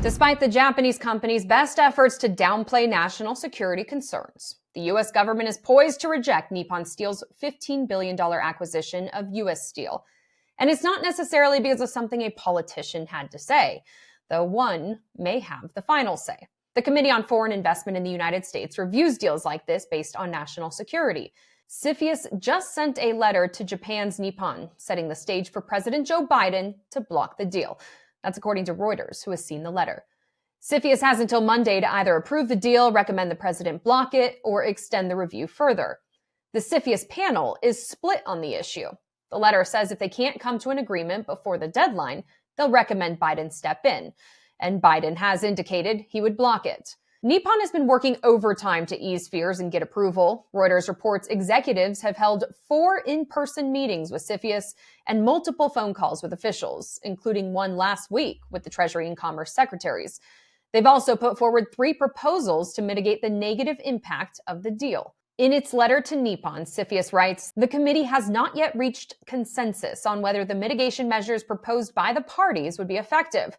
Despite the Japanese company's best efforts to downplay national security concerns, the U.S. government is poised to reject Nippon Steel's $15 billion acquisition of U.S. Steel. And it's not necessarily because of something a politician had to say, though one may have the final say. The Committee on Foreign Investment in the United States reviews deals like this based on national security. CFIUS just sent a letter to Japan's Nippon, setting the stage for President Joe Biden to block the deal. That's according to Reuters, who has seen the letter. CFIUS has until Monday to either approve the deal, recommend the president block it, or extend the review further. The CFIUS panel is split on the issue. The letter says if they can't come to an agreement before the deadline, they'll recommend Biden step in. And Biden has indicated he would block it. Nippon has been working overtime to ease fears and get approval. Reuters reports executives have held 4 in-person meetings with CFIUS and multiple phone calls with officials, including one last week with the Treasury and Commerce secretaries. They've also put forward 3 proposals to mitigate the negative impact of the deal. In its letter to Nippon, CFIUS writes, the committee has not yet reached consensus on whether the mitigation measures proposed by the parties would be effective,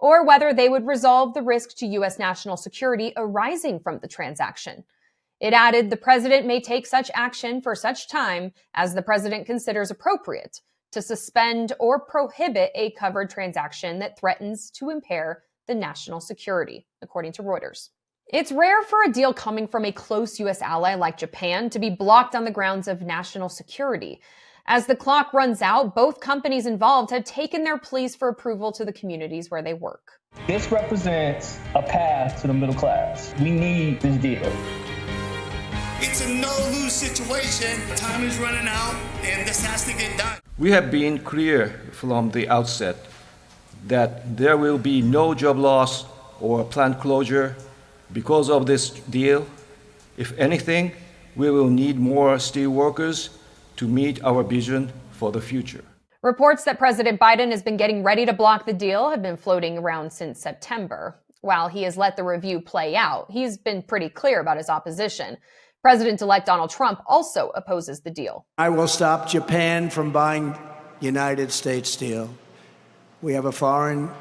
or whether they would resolve the risk to U.S. national security arising from the transaction. It added the president may take such action for such time as the president considers appropriate to suspend or prohibit a covered transaction that threatens to impair the national security, according to Reuters. It's rare for a deal coming from a close U.S. ally like Japan to be blocked on the grounds of national security. As the clock runs out, both companies involved have taken their pleas for approval to the communities where they work. This represents a path to the middle class. We need this deal. It's a no-lose situation. Time is running out, and this has to get done. We have been clear from the outset that there will be no job loss or plant closure because of this deal. If anything, we will need more steel workers to meet our vision for the future. Reports that President Biden has been getting ready to block the deal have been floating around since September. While he has let the review play out, he's been pretty clear about his opposition. President-elect Donald Trump also opposes the deal. I will stop Japan from buying United States steel. We have a foreign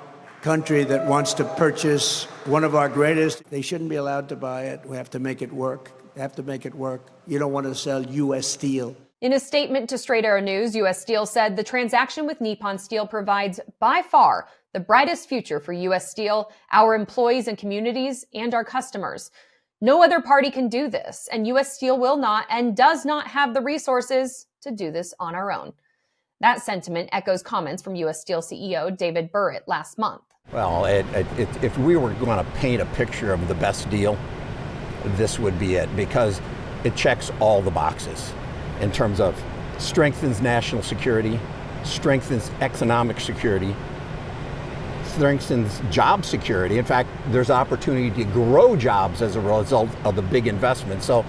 country that wants to purchase one of our greatest. They shouldn't be allowed to buy it. We have to make it work. They have to make it work. You don't want to sell U.S. steel. In a statement to Straight Arrow News, U.S. Steel said the transaction with Nippon Steel provides, by far, the brightest future for U.S. Steel, our employees and communities, and our customers. No other party can do this, and U.S. Steel will not and does not have the resources to do this on our own. That sentiment echoes comments from U.S. Steel CEO David Burritt last month. Well, if we were going to paint a picture of the best deal, this would be it, because it checks all the boxes in terms of strengthens national security, strengthens economic security, strengthens job security. In fact, there's opportunity to grow jobs as a result of the big investment. So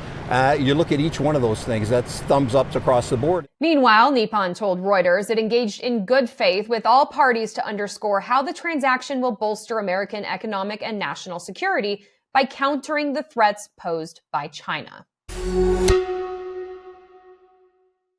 you look at each one of those things, that's thumbs ups across the board. Meanwhile, Nippon told Reuters it engaged in good faith with all parties to underscore how the transaction will bolster American economic and national security by countering the threats posed by China.